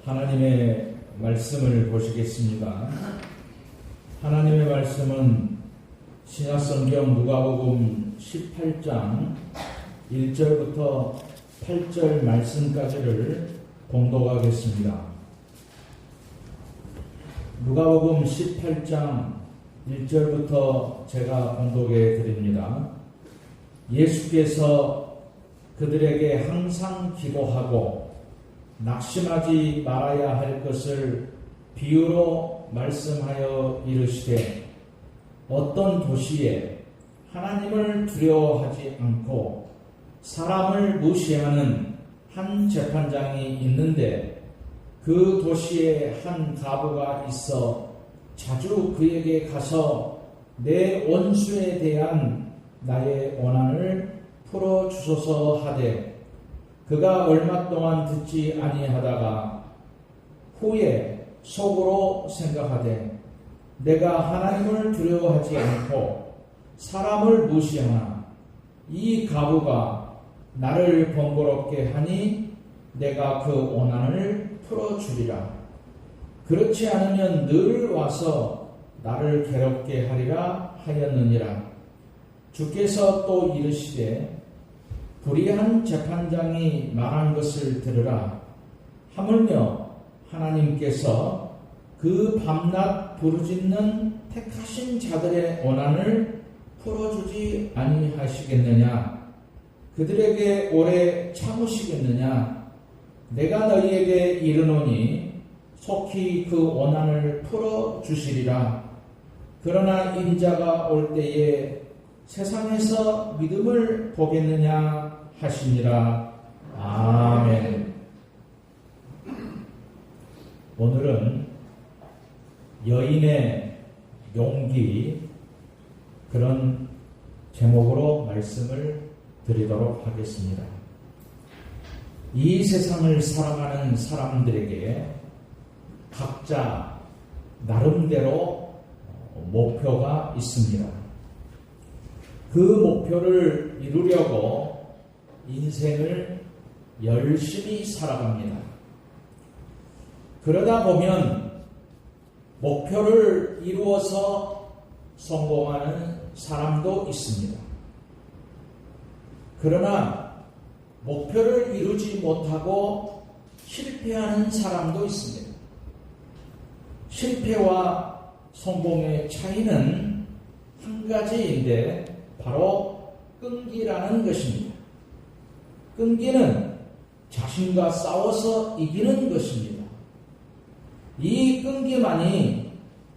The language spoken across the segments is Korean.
하나님의 말씀을 보시겠습니다. 하나님의 말씀은 신약성경 누가복음 18장 1절부터 8절 말씀까지를 봉독하겠습니다. 누가복음 18장 1절부터 제가 봉독해 드립니다. 예수께서 그들에게 항상 기도하고 낙심하지 말아야 할 것을 비유로 말씀하여 이르시되, 어떤 도시에 하나님을 두려워하지 않고 사람을 무시하는 한 재판장이 있는데, 그 도시에 한 과부가 있어 자주 그에게 가서 내 원수에 대한 나의 원한을 풀어주소서 하되, 그가 얼마 동안 듣지 아니하다가 후에 속으로 생각하되, 내가 하나님을 두려워하지 않고 사람을 무시하나 이 과부가 나를 번거롭게 하니 내가 그 원한을 풀어주리라. 그렇지 않으면 늘 와서 나를 괴롭게 하리라 하였느니라. 주께서 또 이르시되, 불의한 재판장이 말한 것을 들으라. 하물며 하나님께서 그 밤낮 부르짖는 택하신 자들의 원한을 풀어주지 아니하시겠느냐? 그들에게 오래 참으시겠느냐? 내가 너희에게 이르노니 속히 그 원한을 풀어주시리라. 그러나 인자가 올 때에 세상에서 믿음을 보겠느냐 하시니라. 아멘. 오늘은 여인의 용기, 그런 제목으로 말씀을 드리도록 하겠습니다. 이 세상을 살아가는 사람들에게 각자 나름대로 목표가 있습니다. 그 목표를 이루려고 인생을 열심히 살아갑니다. 그러다 보면 목표를 이루어서 성공하는 사람도 있습니다. 그러나 목표를 이루지 못하고 실패하는 사람도 있습니다. 실패와 성공의 차이는 한 가지인데 바로 끈기라는 것입니다. 끈기는 자신과 싸워서 이기는 것입니다. 이 끈기만이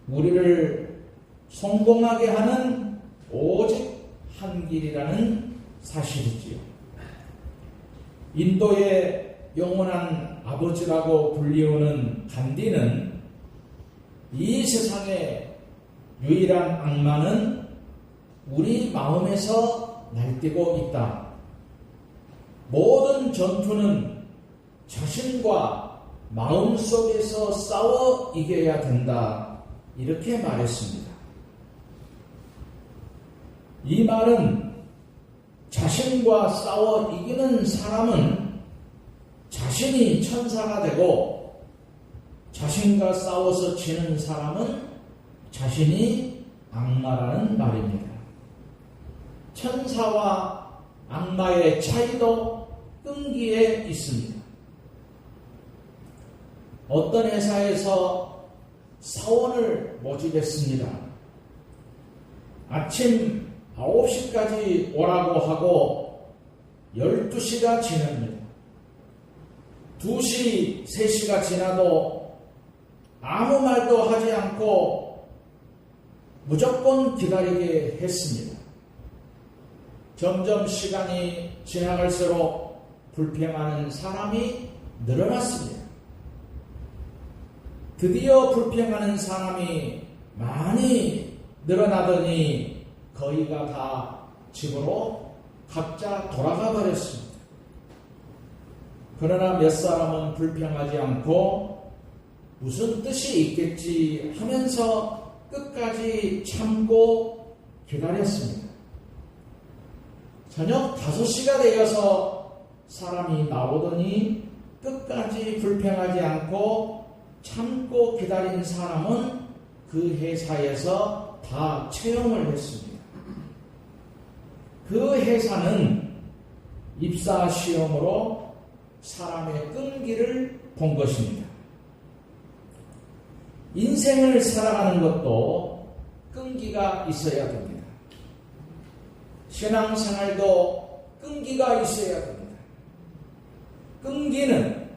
우리를 성공하게 하는 오직 한 길이라는 사실이지요. 인도의 영원한 아버지라고 불리우는 간디는 이 세상의 유일한 악마는 우리 마음에서 날뛰고 있다. 모든 전투는 자신과 마음 속에서 싸워 이겨야 된다. 이렇게 말했습니다. 이 말은 자신과 싸워 이기는 사람은 자신이 천사가 되고, 자신과 싸워서 지는 사람은 자신이 악마라는 말입니다. 천사와 악마의 차이도 끈기에 있습니다. 어떤 회사에서 사원을 모집했습니다. 아침 9시까지 오라고 하고 12시가 지납니다. 2시, 3시가 지나도 아무 말도 하지 않고 무조건 기다리게 했습니다. 점점 시간이 지나갈수록 불평하는 사람이 늘어났습니다. 드디어 불평하는 사람이 많이 늘어나더니 거의가 다 집으로 각자 돌아가 버렸습니다. 그러나 몇 사람은 불평하지 않고 무슨 뜻이 있겠지 하면서 끝까지 참고 기다렸습니다. 저녁 5시가 되어서 사람이 나오더니 끝까지 불평하지 않고 참고 기다린 사람은 그 회사에서 다 채용을 했습니다. 그 회사는 입사 시험으로 사람의 끈기를 본 것입니다. 인생을 살아가는 것도 끈기가 있어야 됩니다. 신앙생활도 끈기가 있어야 됩니다. 끈기는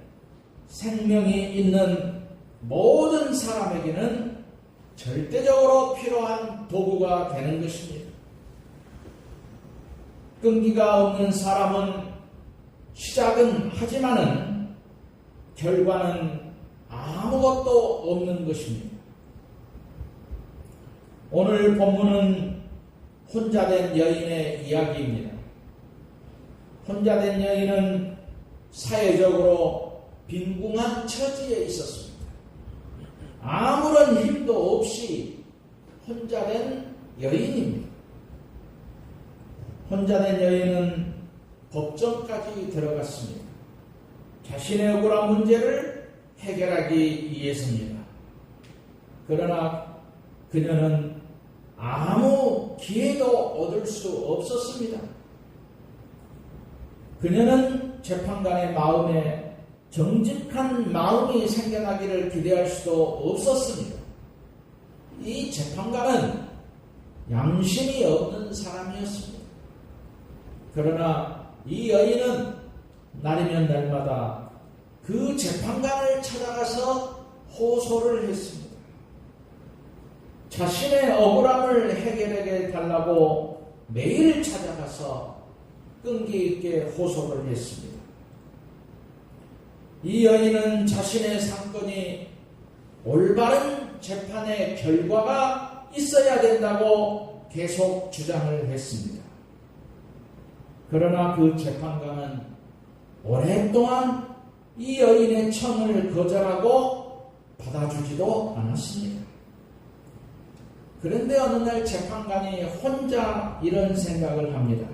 생명이 있는 모든 사람에게는 절대적으로 필요한 도구가 되는 것입니다. 끈기가 없는 사람은 시작은 하지만은 결과는 아무것도 없는 것입니다. 오늘 본문은 혼자된 여인의 이야기입니다. 혼자된 여인은 사회적으로 빈궁한 처지에 있었습니다. 아무런 힘도 없이 혼자된 여인입니다. 혼자된 여인은 법정까지 들어갔습니다. 자신의 억울한 문제를 해결하기 위해서입니다. 그러나 그녀는 아무 기회도 얻을 수 없었습니다. 그녀는 재판관의 마음에 정직한 마음이 생겨나기를 기대할 수도 없었습니다. 이 재판관은 양심이 없는 사람이었습니다. 그러나 이 여인은 날이면 날마다 그 재판관을 찾아가서 호소를 했습니다. 자신의 억울함을 해결해 달라고 매일 찾아가서 끈기 있게 호소를 했습니다. 이 여인은 자신의 사건이 올바른 재판의 결과가 있어야 된다고 계속 주장을 했습니다. 그러나 그 재판관은 오랫동안 이 여인의 청을 거절하고 받아주지도 않았습니다. 그런데 어느 날 재판관이 혼자 이런 생각을 합니다.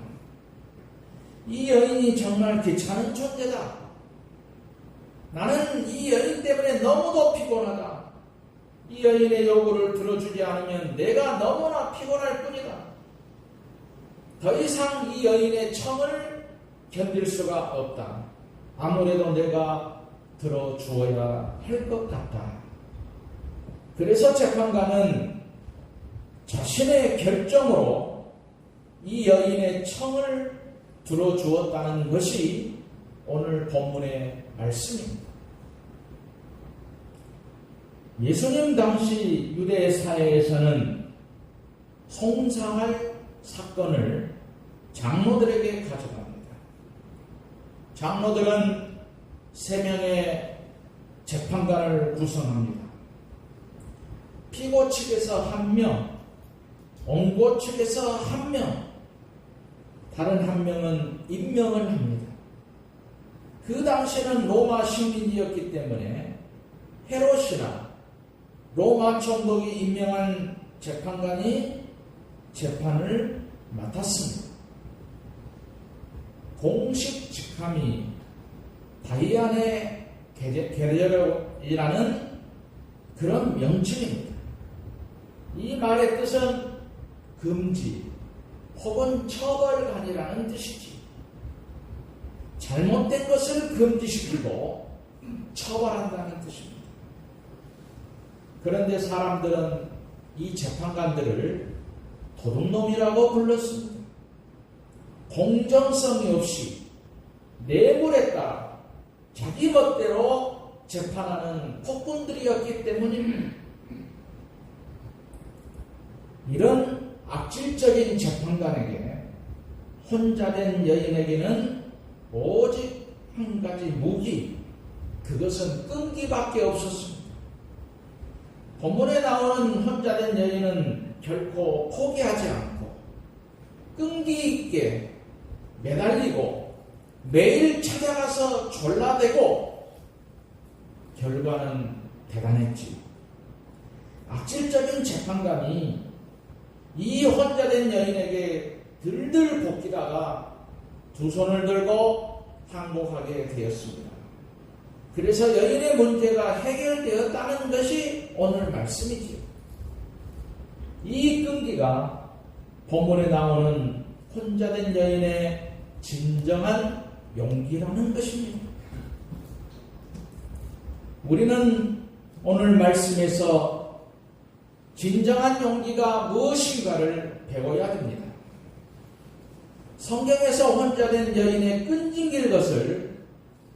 이 여인이 정말 귀찮은 존재다. 나는 이 여인 때문에 너무도 피곤하다. 이 여인의 요구를 들어주지 않으면 내가 너무나 피곤할 뿐이다. 더 이상 이 여인의 청을 견딜 수가 없다. 아무래도 내가 들어주어야 할 것 같다. 그래서 재판관은 자신의 결정으로 이 여인의 청을 들어주었다는 것이 오늘 본문의 말씀입니다. 예수님 당시 유대 사회에서는 송사할 사건을 장로들에게 가져갑니다. 장로들은 3명의 재판관을 구성합니다. 피고 측에서 1명, 원고 측에서 1명, 다른 1명은 임명을 합니다. 그 당시에는 로마 식민지였기 때문에 헤롯이나 로마 총독이 임명한 재판관이 재판을 맡았습니다. 공식 직함이 다이안의 계절이라는 그런 명칭입니다. 이 말의 뜻은 금지 혹은 처벌관이라는 뜻이지. 잘못된 것을 금지시키고 처벌한다는 뜻입니다. 그런데 사람들은 이 재판관들을 도둑놈이라고 불렀습니다. 공정성이 없이 뇌물에 따라 자기 멋대로 재판하는 폭군들이었기 때문입니다. 이런 악질적인 재판관에게 혼자 된 여인에게는 오직 한 가지 무기, 그것은 끈기밖에 없었습니다. 본문에 나오는 혼자 된 여인은 결코 포기하지 않고 끈기 있게 매달리고 매일 찾아가서 졸라대고 결과는 대단했지. 악질적인 재판관이 이 혼자 된 여인에게 들들 볶이다가 두 손을 들고 항복하게 되었습니다. 그래서 여인의 문제가 해결되었다는 것이 오늘 말씀이지요. 이 끈기가 본문에 나오는 혼자된 여인의 진정한 용기라는 것입니다. 우리는 오늘 말씀에서 진정한 용기가 무엇인가를 배워야 됩니다. 성경에서 혼자된 여인의 끈질길 것을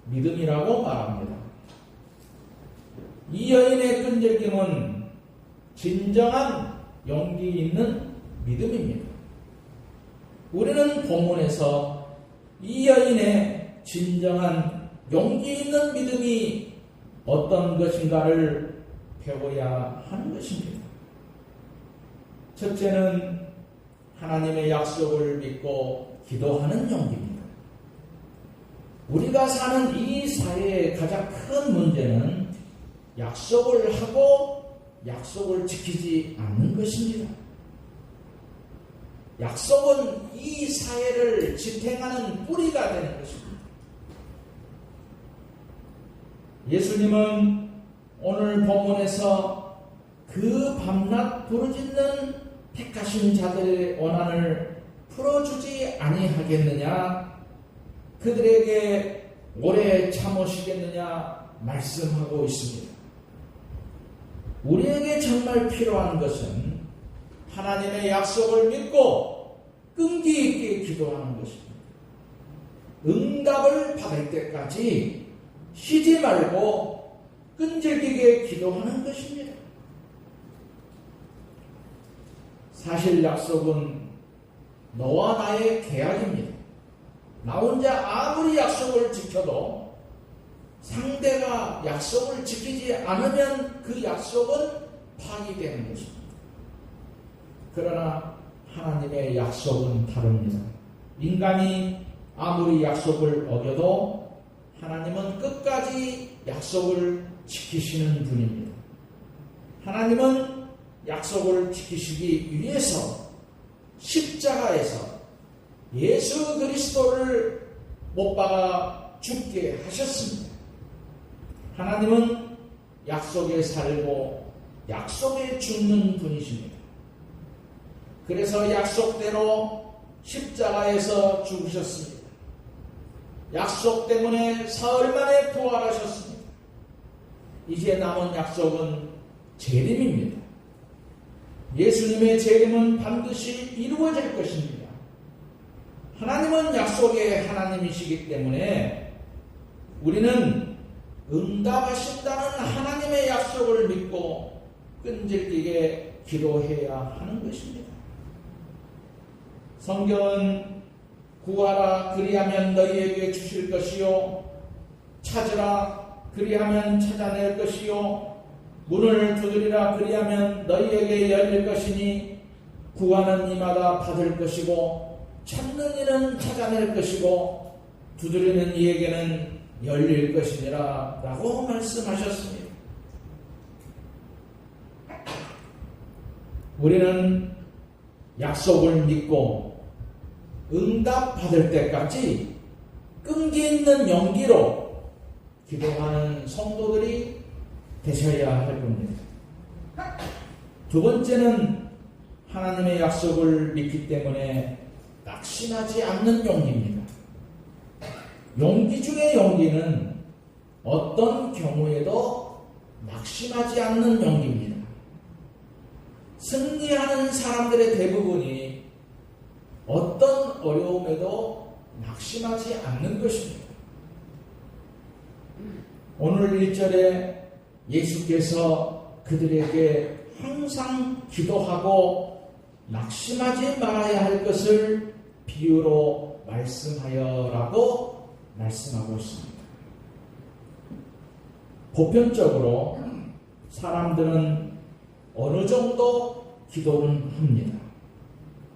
믿음이라고 말합니다. 이 여인의 끈질김은 진정한 용기 있는 믿음입니다. 우리는 본문에서 이 여인의 진정한 용기 있는 믿음이 어떤 것인가를 배워야 하는 것입니다. 첫째는 하나님의 약속을 믿고 기도하는 용기입니다. 우리가 사는 이 사회의 가장 큰 문제는 약속을 하고 약속을 지키지 않는 것입니다. 약속은 이 사회를 지탱하는 뿌리가 되는 것입니다. 예수님은 오늘 본문에서 그 밤낮 부르짖는 택하신 자들의 원한을 풀어주지 아니하겠느냐, 그들에게 오래 참으시겠느냐 말씀하고 있습니다. 우리에게 정말 필요한 것은 하나님의 약속을 믿고 끈기 있게 기도하는 것입니다. 응답을 받을 때까지 쉬지 말고 끈질기게 기도하는 것입니다. 사실 약속은 너와 나의 계약입니다. 나 혼자 아무리 약속을 지켜도 상대가 약속을 지키지 않으면 그 약속은 파기되는 것입니다. 그러나 하나님의 약속은 다릅니다. 인간이 아무리 약속을 어겨도 하나님은 끝까지 약속을 지키시는 분입니다. 하나님은 약속을 지키시기 위해서 십자가에서 예수 그리스도를 못 박아 죽게 하셨습니다. 하나님은 약속에 살고 약속에 죽는 분이십니다. 그래서 약속대로 십자가에서 죽으셨습니다. 약속 때문에 사흘 만에 부활하셨습니다. 이제 남은 약속은 재림입니다. 예수님의 재림은 반드시 이루어질 것입니다. 하나님은 약속의 하나님이시기 때문에 우리는 응답하신다는 하나님의 약속을 믿고 끈질기게 기도해야 하는 것입니다. 성경은 구하라 그리하면 너희에게 주실 것이요, 찾으라 그리하면 찾아낼 것이요, 문을 두드리라 그리하면 너희에게 열릴 것이니 구하는 이마다 받을 것이고 찾는 이는 찾아낼 것이고 두드리는 이에게는 열릴 것이니라 라고 말씀하셨습니다. 우리는 약속을 믿고 응답 받을 때까지 끈기 있는 용기로 기도하는 성도들이 되셔야 할 겁니다. 두 번째는 하나님의 약속을 믿기 때문에 낙심하지 않는 용기입니다. 용기 중의 용기는 어떤 경우에도 낙심하지 않는 용기입니다. 승리하는 사람들의 대부분이 어떤 어려움에도 낙심하지 않는 것입니다. 오늘 1절에 예수께서 그들에게 항상 기도하고 낙심하지 말아야 할 것을 비유로 말씀하여라고 말씀하고 있습니다. 보편적으로 사람들은 어느 정도 기도는 합니다.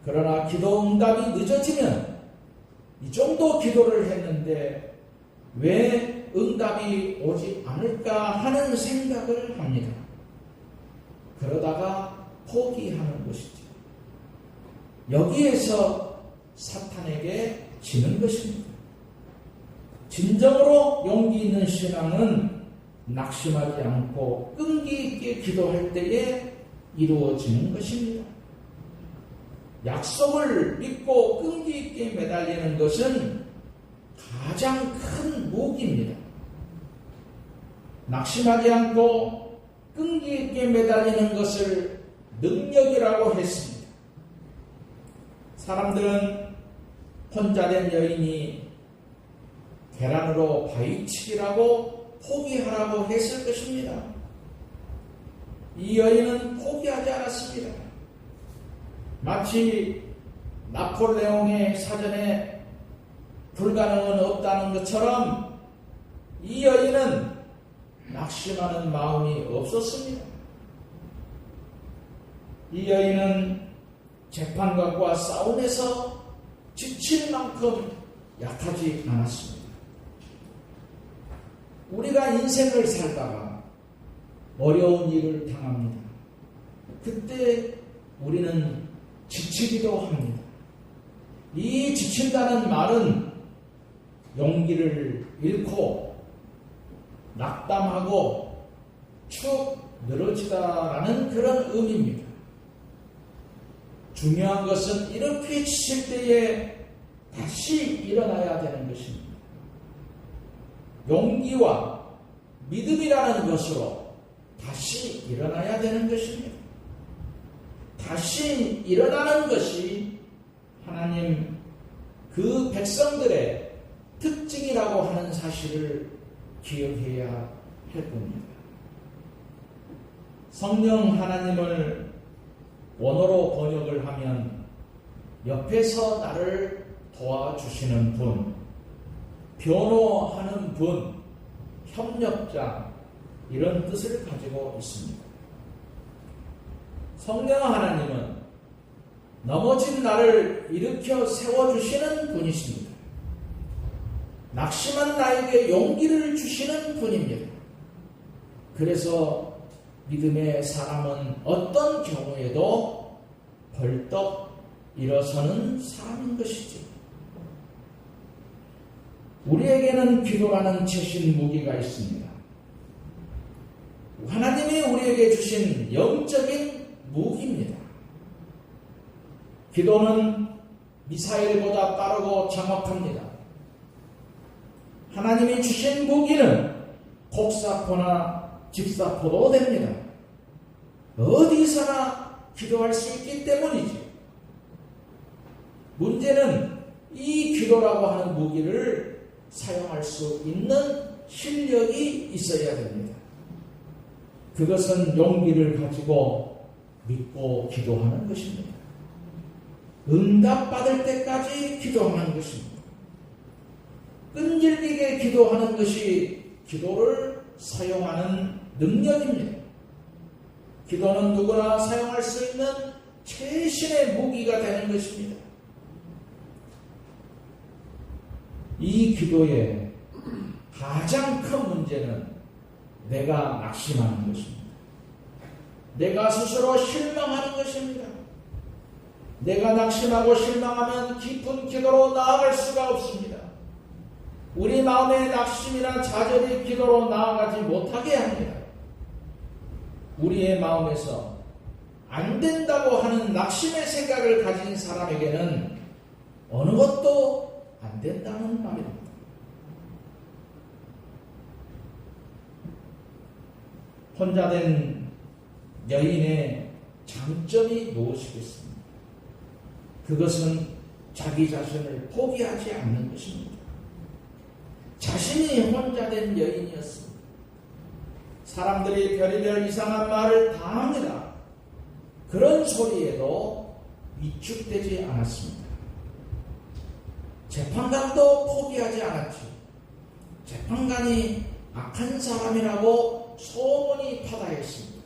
그러나 기도 응답이 늦어지면 이 정도 기도를 했는데 왜 응답이 오지 않을까 하는 생각을 합니다. 그러다가 포기하는 것이죠. 여기에서 사탄에게 지는 것입니다. 진정으로 용기 있는 신앙은 낙심하지 않고 끈기 있게 기도할 때에 이루어지는 것입니다. 약속을 믿고 끈기 있게 매달리는 것은 가장 큰 무기입니다. 낙심하지 않고 끈기 있게 매달리는 것을 능력이라고 했습니다. 사람들은 혼자된 여인이 계란으로 바위치기라고 포기하라고 했을 것입니다. 이 여인은 포기하지 않았습니다. 마치 나폴레옹의 사전에 불가능은 없다는 것처럼 이 여인은 낙심하는 마음이 없었습니다. 이 여인은 재판관과 싸움에서 지칠 만큼 약하지 않았습니다. 우리가 인생을 살다가 어려운 일을 당합니다. 그때 우리는 지치기도 합니다. 이 지친다는 말은 용기를 잃고 낙담하고 축 늘어지다라는 그런 의미입니다. 중요한 것은 이렇게 지칠 때에 다시 일어나야 되는 것입니다. 용기와 믿음이라는 것으로 다시 일어나야 되는 것입니다. 다시 일어나는 것이 하나님 그 백성들의 특징이라고 하는 사실을 기억해야 할 겁니다. 성령 하나님을 원어로 번역을 하면 옆에서 나를 도와주시는 분, 변호하는 분, 협력자 이런 뜻을 가지고 있습니다. 성령 하나님은 넘어진 나를 일으켜 세워주시는 분이십니다. 낙심한 나에게 용기를 주시는 분입니다. 그래서 믿음의 사람은 어떤 경우에도 벌떡 일어서는 사람인 것이죠. 우리에게는 기도라는 최신 무기가 있습니다. 하나님이 우리에게 주신 영적인 무기입니다. 기도는 미사일보다 빠르고 정확합니다. 하나님이 주신 무기는 곡사포나 직사포도 됩니다. 어디서나 기도할 수 있기 때문이죠. 문제는 이 기도라고 하는 무기를 사용할 수 있는 실력이 있어야 됩니다. 그것은 용기를 가지고 믿고 기도하는 것입니다. 응답받을 때까지 기도하는 것입니다. 끈질기게 기도하는 것이 기도를 사용하는 능력입니다. 기도는 누구나 사용할 수 있는 최신의 무기가 되는 것입니다. 이 기도의 가장 큰 문제는 내가 낙심하는 것입니다. 내가 스스로 실망하는 것입니다. 내가 낙심하고 실망하면 깊은 기도로 나아갈 수가 없습니다. 우리 마음의 낙심이나 좌절이 기도로 나아가지 못하게 합니다. 우리의 마음에서 안 된다고 하는 낙심의 생각을 가진 사람에게는 어느 것도 안 된다는 말입니다. 혼자 된 여인의 장점이 무엇이겠습니까? 그것은 자기 자신을 포기하지 않는 것입니다. 자신이 혼자 된 여인이었습니다. 사람들이 별의별 이상한 말을 다 합니다. 그런 소리에도 위축되지 않았습니다. 재판관도 포기하지 않았죠. 재판관이 악한 사람이라고 소문이 파다했습니다.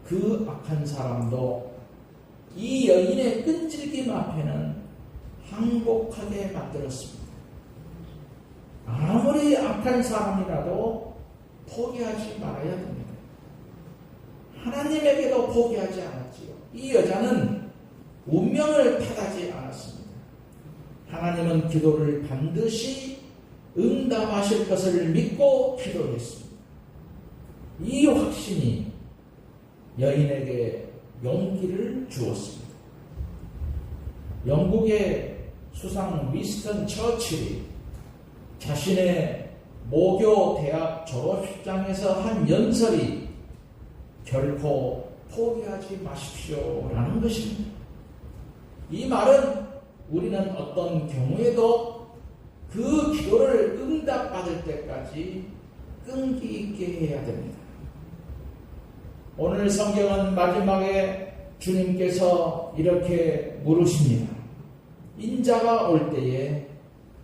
그 악한 사람도 이 여인의 끈질김 앞에는 항복하게 만들었습니다. 아무리 악한 사람이라도 포기하지 말아야 됩니다. 하나님에게도 포기하지 않았지요. 이 여자는 운명을 탓하지 않았습니다. 하나님은 기도를 반드시 응답하실 것을 믿고 기도했습니다. 이 확신이 여인에게 용기를 주었습니다. 영국의 수상 위스턴 처칠이 자신의 모교 대학 졸업식장에서 한 연설이 결코 포기하지 마십시오라는 것입니다. 이 말은 우리는 어떤 경우에도 그 기도를 응답받을 때까지 끈기 있게 해야 됩니다. 오늘 성경은 마지막에 주님께서 이렇게 물으십니다. 인자가 올 때에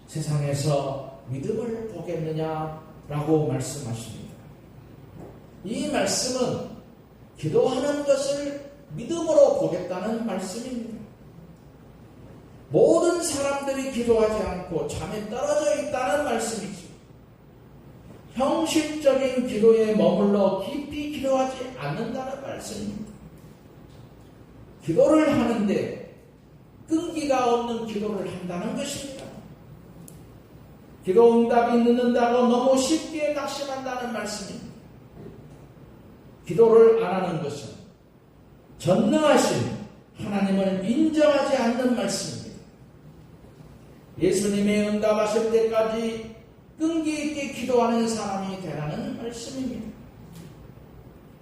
세상에서 믿음을 보겠느냐라고 말씀하십니다. 이 말씀은 기도하는 것을 믿음으로 보겠다는 말씀입니다. 모든 사람들이 기도하지 않고 잠에 떨어져 있다는 말씀이지. 형식적인 기도에 머물러 깊이 기도하지 않는다는 말씀입니다. 기도를 하는데 끈기가 없는 기도를 한다는 것입니다. 기도 응답이 늦는다고 너무 쉽게 낙심한다는 말씀입니다. 기도를 안 하는 것은 전능하신 하나님을 인정하지 않는 말씀입니다. 예수님의 응답하실 때까지 끈기 있게 기도하는 사람이 되라는 말씀입니다.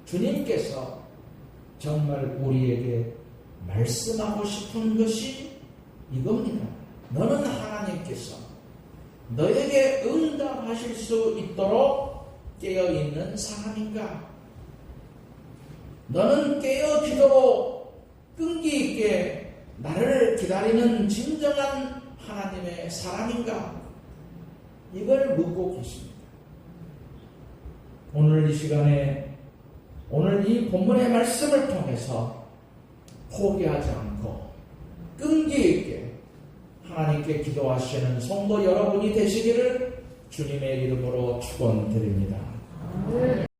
주님께서 정말 우리에게 말씀하고 싶은 것이 이겁니다. 너는 하나님께서 너에게 응답하실 수 있도록 깨어있는 사람인가? 너는 깨어 기도로 끈기 있게 나를 기다리는 진정한 하나님의 사람인가? 이걸 묻고 계십니다. 오늘 이 시간에 오늘 이 본문의 말씀을 통해서 포기하지 않고 끈기 있게 하나님께 기도하시는 성도 여러분이 되시기를 주님의 이름으로 축원드립니다.